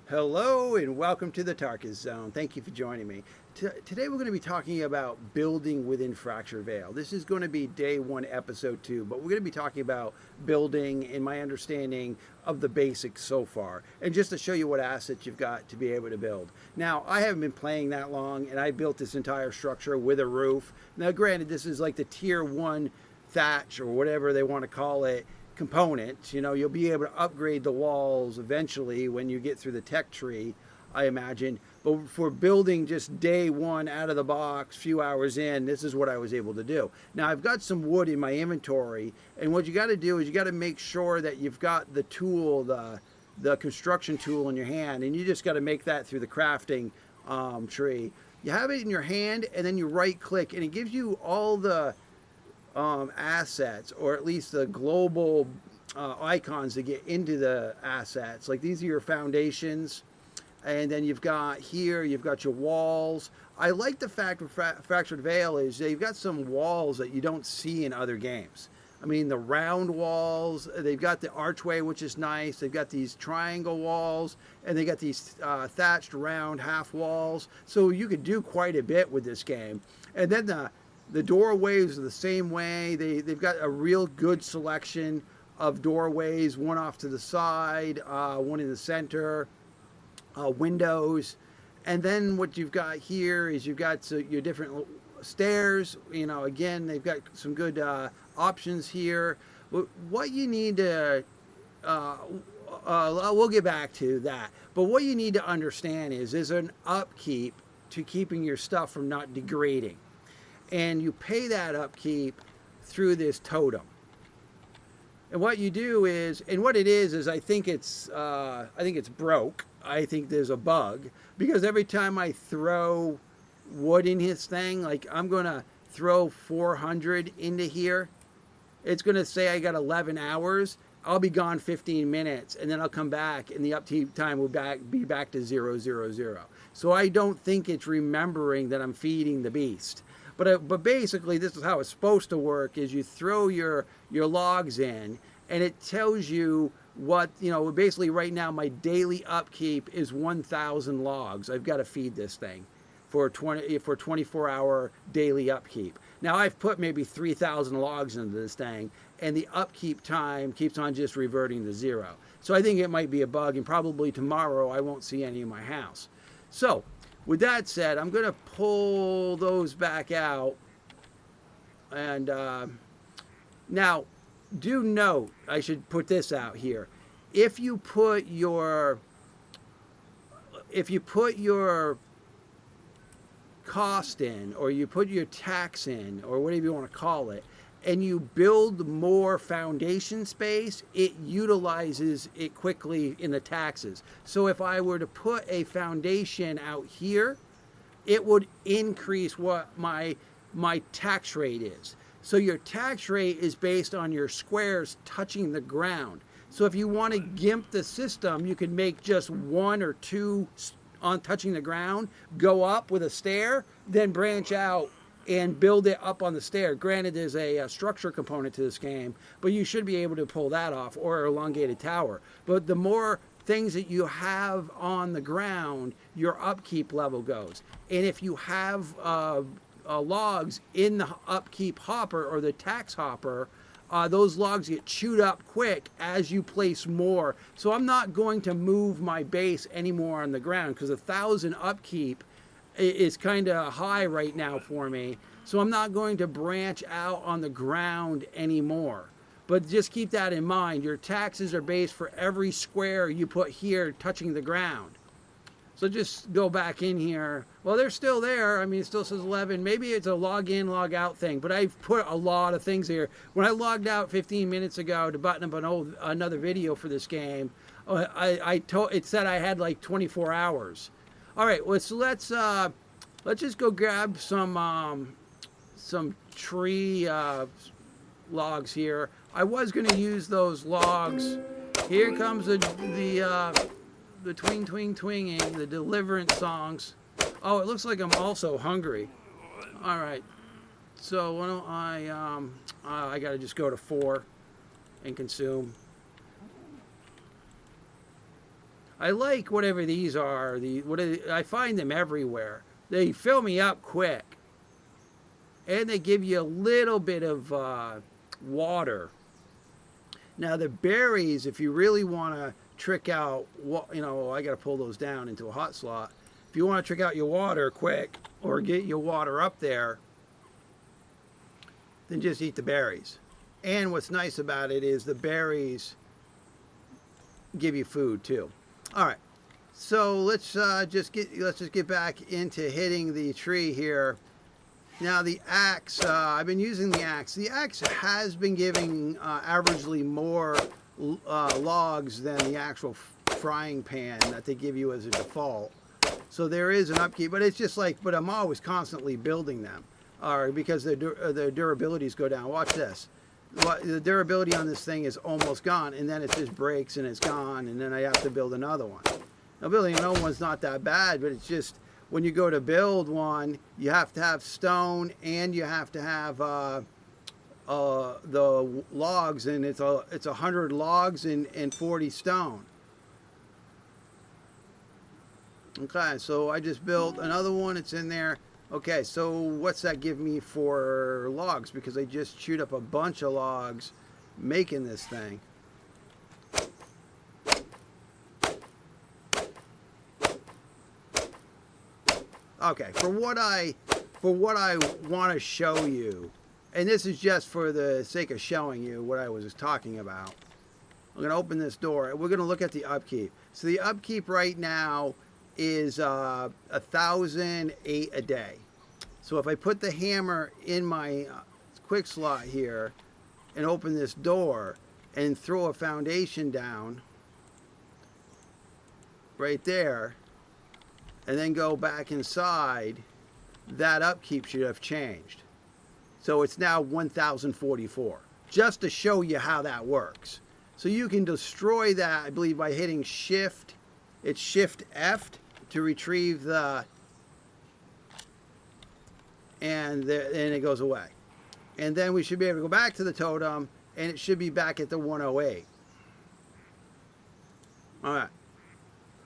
Hello and welcome to the Tarkus Zone. Thank you for joining me. Today we're going to be talking about building within Fractured Vale. This is going to be day one, episode 2, but we're going to be talking about building and my understanding of the basics so far, and just to show you what assets you've got to be able to build. Now, I haven't been playing that long, and I built this entire structure with a roof. Now, granted, this is like the tier 1 thatch or whatever they want to call it component. You'll be able to upgrade the walls eventually when you get through the tech tree, I imagine. But for building just day one out of the box, few hours in, this is what I was able to do. Now I've got some wood in my inventory, and what you got to do is you got to make sure that you've got the tool, the construction tool in your hand, and you just got to make that through the crafting tree. You have it in your hand, and then you right click, and it gives you all the assets, or at least the global icons to get into the assets. Like these are your foundations, and then you've got here, you've got your walls. I like the fact with Fractured Vale is they've got some walls that you don't see in other games. I mean, the round walls, they've got the archway, which is nice. They've got these triangle walls, and they got these thatched round half walls. So you could do quite a bit with this game. And then the doorways are the same way. They've got a real good selection of doorways, one off to the side, one in the center, windows. And then what you've got here is you've got your different stairs. Again, they've got some good options here. What you need to, we'll get back to that. But what you need to understand is there's an upkeep to keeping your stuff from not degrading. And you pay that upkeep through this totem. And what you do is, and what it is I think it's broke. I think there's a bug, because every time I throw wood in his thing, like I'm gonna throw 400 into here, it's gonna say I got 11 hours. I'll be gone 15 minutes, and then I'll come back, and the upkeep time will be back to 0, 0, 0. So I don't think it's remembering that I'm feeding the beast. But basically, this is how it's supposed to work: is you throw your logs in, and it tells you what, basically right now my daily upkeep is 1,000 logs. I've got to feed this thing for 24-hour daily upkeep. Now I've put maybe 3,000 logs into this thing, and the upkeep time keeps on just reverting to 0. So I think it might be a bug, and probably tomorrow I won't see any in my house. So with that said, I'm going to pull those back out. And now, do note, I should put this out here. If you put your cost in, or you put your tax in, or whatever you want to call it, and you build more foundation space, it utilizes it quickly in the taxes. So if I were to put a foundation out here, it would increase what my tax rate is. So your tax rate is based on your squares touching the ground. So if you want to gimp the system, you can make just 1 or 2 on touching the ground, go up with a stair, then branch out and build it up on the stair. Granted, there's a structure component to this game, but you should be able to pull that off, or an elongated tower. But the more things that you have on the ground, your upkeep level goes. And if you have logs in the upkeep hopper or the tax hopper, those logs get chewed up quick as you place more. So I'm not going to move my base anymore on the ground, because 1,000 upkeep is kind of high right now for me. So I'm not going to branch out on the ground anymore. But just keep that in mind. Your taxes are based for every square you put here touching the ground. So just go back in here. Well, they're still there. I mean, it still says 11. Maybe it's a log in, log out thing, but I've put a lot of things here. When I logged out 15 minutes ago to button up another video for this game, it said I had like 24 hours. All right, well, so let's just go grab some tree logs here. I was going to use those logs. Here comes the twing twing twinging, the deliverance songs. Oh, it looks like I'm also hungry. All right, so why don't I got to just go to 4 and consume. I like whatever these are. I find them everywhere. They fill me up quick, and they give you a little bit of water. Now the berries, if you really want to trick out, I got to pull those down into a hot slot. If you want to trick out your water quick or get your water up there, then just eat the berries. And what's nice about it is the berries give you food too. All right, so let's just get back into hitting the tree here. Now the axe, I've been using the axe. The axe has been giving averagely more logs than the actual frying pan that they give you as a default. So there is an upkeep, but it's just like, but I'm always constantly building them, because their durabilities go down. Watch this. The durability on this thing is almost gone, and then it just breaks and it's gone, and then I have to build another one. Now building another one's not that bad, but it's just when you go to build one, you have to have stone and you have to have the logs, and it's 100 logs and 40 stone. Okay, so I just built another one. It's in there. Okay, so what's that give me for logs? Because I just chewed up a bunch of logs making this thing. Okay, for what I want to show you, and this is just for the sake of showing you what I was just talking about. I'm going to open this door. We're going to look at the upkeep. So the upkeep right now is 1,008 a day. So if I put the hammer in my quick slot here and open this door and throw a foundation down right there and then go back inside, that upkeep should have changed. So it's now 1,044, just to show you how that works. So you can destroy that, I believe, by hitting Shift. It's Shift F to retrieve the, and it goes away. And then we should be able to go back to the totem, and it should be back at the 108. All right.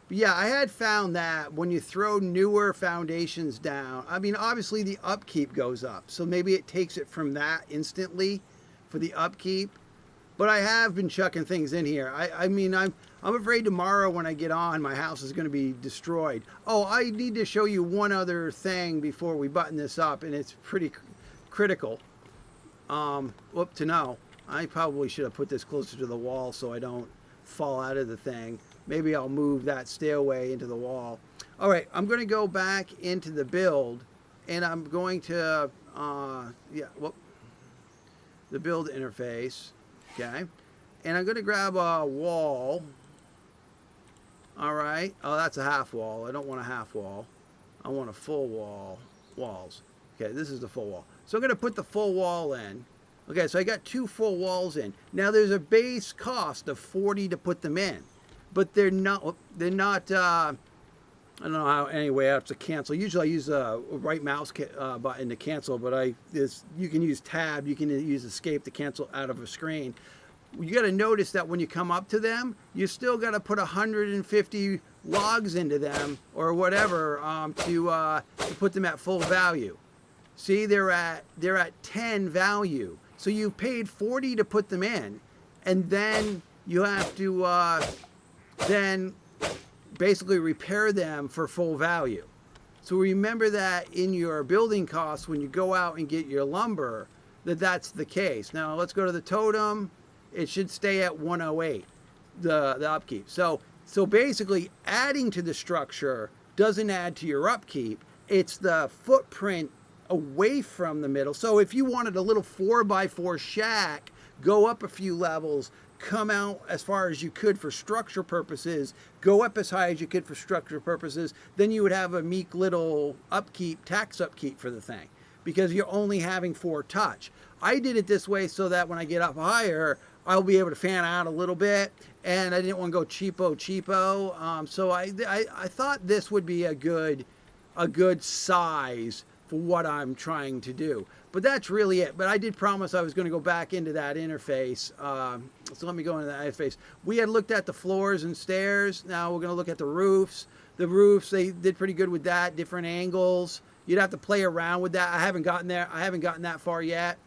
But yeah, I had found that when you throw newer foundations down, I mean, obviously the upkeep goes up. So maybe it takes it from that instantly for the upkeep. But I have been chucking things in here. I mean, I'm afraid tomorrow when I get on, my house is going to be destroyed. Oh, I need to show you one other thing before we button this up, and it's pretty critical. To know. I probably should have put this closer to the wall so I don't fall out of the thing. Maybe I'll move that stairway into the wall. All right, I'm going to go back into the build, and I'm going to, the build interface. Okay, and I'm going to grab a wall. All right. Oh, that's a half wall. I don't want a half wall. I want a full walls. Okay, this is the full wall. So I'm going to put the full wall in. Okay, so I got 2 full walls in. Now there's a base cost of 40 to put them in, but they're not. I don't know how. Anyway, I have to cancel. Usually I use a right mouse button to cancel, but you can use tab. You can use escape to cancel out of a screen. You got to notice that when you come up to them, you still got to put 150 logs into them or whatever to put them at full value. See, they're at 10 value. So you paid 40 to put them in, and then you have to then basically repair them for full value. So remember that in your building costs when you go out and get your lumber, that's the case. Now let's go to the totem. It should stay at 108, the upkeep. So basically adding to the structure doesn't add to your upkeep. It's the footprint away from the middle. So if you wanted a little 4x4 shack, go up a few levels, come out as far as you could for structure purposes, go up as high as you could for structure purposes, then you would have a meek little upkeep, tax upkeep for the thing, because you're only having 4 touch. I did it this way so that when I get up higher, I'll be able to fan out a little bit, and I didn't want to go cheapo. So I thought this would be a good size for what I'm trying to do. But that's really it. But I did promise I was going to go back into that interface. So let me go into that interface. We had looked at the floors and stairs. Now we're going to look at the roofs. The roofs, they did pretty good with that, different angles. You'd have to play around with that. I haven't gotten there. I haven't gotten that far yet.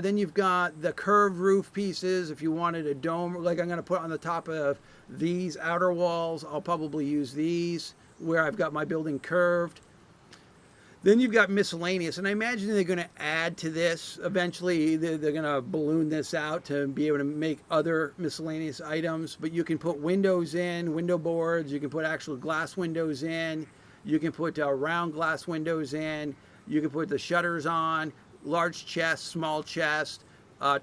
Then you've got the curved roof pieces. If you wanted a dome, like I'm going to put on the top of these outer walls, I'll probably use these where I've got my building curved. Then you've got miscellaneous, and I imagine they're going to add to this. Eventually, they're going to balloon this out to be able to make other miscellaneous items. But you can put windows in, window boards. You can put actual glass windows in. You can put round glass windows in. You can put the shutters on, large chest, small chest,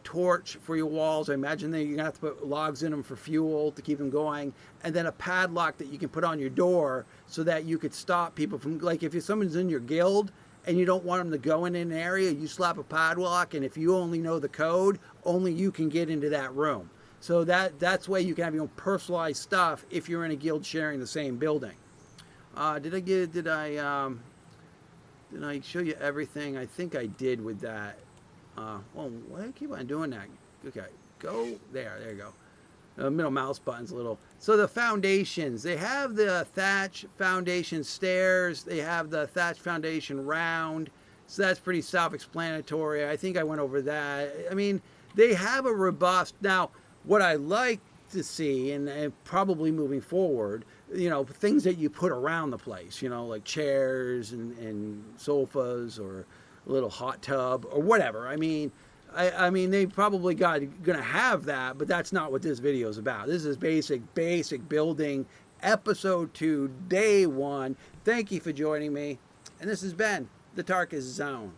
torch for your walls. I imagine that you're going to have to put logs in them for fuel to keep them going. And then a padlock that you can put on your door so that you could stop people from, like if someone's in your guild and you don't want them to go in an area, you slap a padlock, and if you only know the code, only you can get into that room. So that's why you can have your own personalized stuff if you're in a guild sharing the same building. Did I show you everything? I think I did with that. Well, why do I keep on doing that? Okay, go there. There you go. The middle mouse button's a little. So the foundations, they have the thatch foundation stairs. They have the thatch foundation round. So that's pretty self-explanatory. I think I went over that. I mean, they have a robust. Now, what I like to see, and probably moving forward, things that you put around the place, like chairs and sofas or a little hot tub or whatever. I mean, they probably gonna have that, but that's not what this video is about. This is basic building, episode 2, day 1. Thank you for joining me, and this has been the Tarkus Zone.